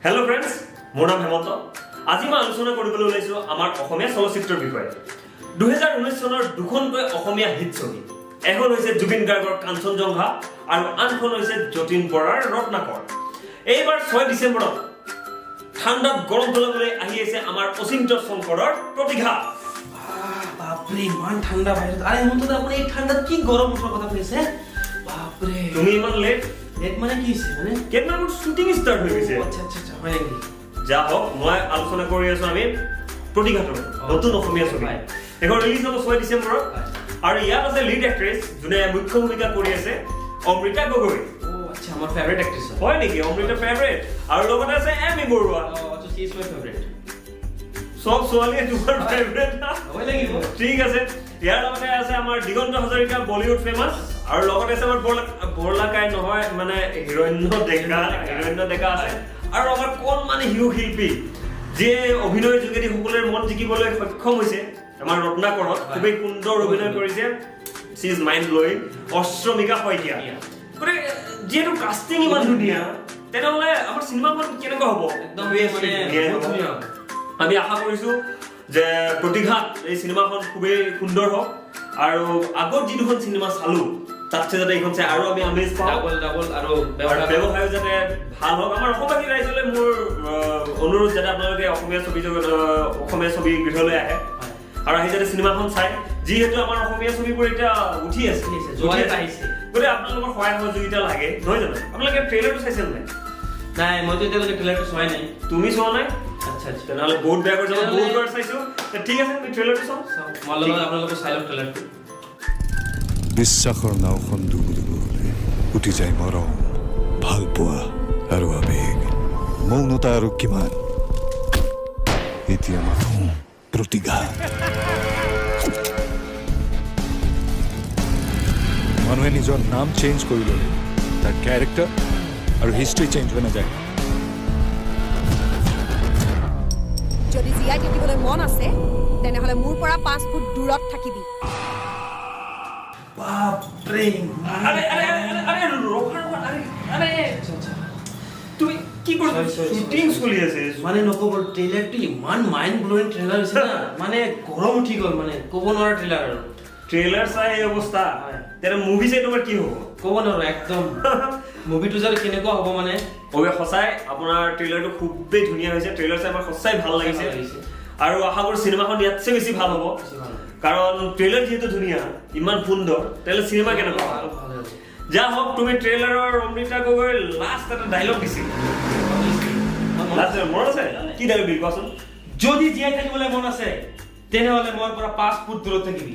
Hello' friends, মোৰ নাম হেমন্ত। আজি মই আলোচনা কৰিবলৈ ওলাইছোঁ আমাৰ অসমীয়া চলচ্চিত্ৰৰ বিষয়ে। 2019 চনৰ দুখনকৈ অসমীয়া হিট ছবি। এখন হৈছে জুবিন গাৰ্গৰ কাঞ্চনজংঘা আৰু আনখন হৈছে যতীন বৰাৰ ৰত্নাকৰ। এইবাৰ 6 ডিচেম্বৰত ঠাণ্ডাত গৰম পেলাবলৈ আহি আছে আমাৰ অচিন্ত শংকৰৰ প্ৰতিঘাত। বাপৰে ইমান ঠাণ্ডা বাহিৰত। আৰে হেমন্ত দা, আপুনি এই ঠাণ্ডাত কি গৰম উঠাৰ কথা কৈছে? বাপৰে তুমি ইমান লেট মানে কি হৈছে? মানে কেইদিনমান শ্বুটিং ষ্টাৰ্ট হৈ গৈছে। আচ্ছা হয় নেকি? যা হওক, মই আলোচনা কৰি আছো আমি প্ৰতিঘাতৰ নতুন অসমীয়া ছবি। এখন ৰিলিজ হ'ব 6 ডিচেম্বৰত আৰু ইয়াত আছে লিড এক্ট্ৰেছ যোনে মুখ্য ভূমিকা কৰি আছে অমৃতা গগৈ। আচ্ছা, আমাৰ ফেভাৰিট অ্যাক্ট্ৰেস হয় নেকি? অমৃতা ফেভাৰিট আৰু লগতে আছে এমি বৰুৱা। আচ্ছা, সি ইজ মাই ফেভাৰিট। সব ছোৱালীয়ে তোমাৰ ফেভাৰিট না? হয় লাগিব। ঠিক আছে। ইয়াৰ লগতে আছে আমাৰ দিগন্ত হাজৰিকা, বলিউড ফেমাছ, আৰু লগতে আছে আমাৰ বৰলাকাই নহয় মানে হিৰণ্য ডেকা আছে, আৰু আমাৰ কোন মানে হিৰো শিল্পী যিয়ে অভিনয়ৰ যোগেদি সকলোৰে মন জিকিবলৈ সক্ষম হৈছে আমাৰ ৰত্নাকৰত। খুবেই সুন্দৰ অভিনয় কৰিছে। She is mind blowing. Ashramika Saikia. গতিকে যিহেতু কাষ্টিং ইমান ধুনীয়া, তেনেহ'লে আমাৰ চিনেমাখন কেনেকুৱা হ'ব? একদম ধুনীয়া। আমি আশা কৰিছো যে প্ৰতিঘাত এই চিনেমাখন খুবেই সুন্দৰ হওক, আৰু আগত যি দুখন চিনেমা চালো তাতছে যাতে এইখন চাই আৰু আমি আমেজ পাওঁ। ডাবল আৰু ব্যৱসায় যাতে ভাল হওক। আমাৰ অসমবাসী ৰাইজলৈ মোৰ অনুৰোধ যাতে আপোনালোকে অসমীয়া ছবি গৃহলৈ আহে আৰু আহি যাতে চিনেমাখন চাই, যিহেতু আমাৰ অসমীয়া ছবিবোৰ এতিয়া উঠি আছে, গতিকে আপোনালোকৰ সহায় সহযোগিতা লাগে, নহয় জানো? আপোনালোকে ট্ৰেইলাৰটো চাইছে নাই? নাই, মইতো এতিয়ালৈকে ট্ৰেইলাৰটো চোৱাই নাই। তুমি চোৱা নাই? আচ্ছা তেনেহ'লে বহুত বেয়া কৰিছে। মই বহুতবাৰ চাইছো। ঠিক আছে, তুমি ট্ৰেইলাৰটো চাওঁ। মই লগত আপোনালোকে চাই লওক ট্ৰেইলাৰটো। বিশ্বাসৰ নাওখন ডুবুডুবু হ'লে উঠি যায় মৰম, ভালপোৱা আৰু আবেগ, মৌনতা আৰু কিমান। এতিয়া মাথো প্ৰতিঘাত। মানুহে নিজৰ নাম চেঞ্জ কৰি ল'লে তাৰ কেৰেক্টাৰ আৰু হিষ্ট্ৰী চেঞ্জ হৈ নাযায়। যদি জীয়াই থাকিবলৈ মন আছে তেনেহ'লে মোৰ পৰা 5 ফুট দূৰত থাকিবি। বাপৰে তুমি কি কৰিছা? শ্বুটিং চলি আছে। মানে নক'ব, ট্ৰেইলাৰটো ইমান মাইণ্ড ব্লয়িং ট্ৰেইলাৰ হৈছে না, মানে গৰম উঠি গ'ল, মানে ক'ব নোৱাৰা ট্ৰেইলাৰ আৰু। ট্ৰেইলাৰ চাই এই অৱস্থা, তেনে মুভি চাই তোমাৰ কি হ'ব? ক'ব নোৱাৰো একদম। মুভিটো যে কেনেকুৱা হ'ব মানে সঁচাই আপোনাৰ ট্ৰেইলাৰটো খুবেই ধুনীয়া হৈছে। ট্ৰেইলাৰ চাই আমাৰ সঁচাই ভাল লাগিছে আৰু আশা কৰোঁ চিনেমাখন ইয়াতছে বেছি ভাল হ'ব, কাৰণ ট্ৰেইলাৰ যিহেতু ধুনীয়া, ইমান সুন্দৰ, তেতিয়াহ'লে চিনেমা কেনেকুৱা হ'ব? যা হওক, তুমি ট্ৰেইলাৰৰ অমৃতা গগৈৰ লাষ্ট এটা ডাইলগ দিছিল, মনত আছে? কি ডাইলগ দিল কোৱাচোন? যদি জীয়াই থাকিবলৈ মন আছে তেনেহ'লে মোৰ পৰা 5 ফুট দূৰত থাকিবি।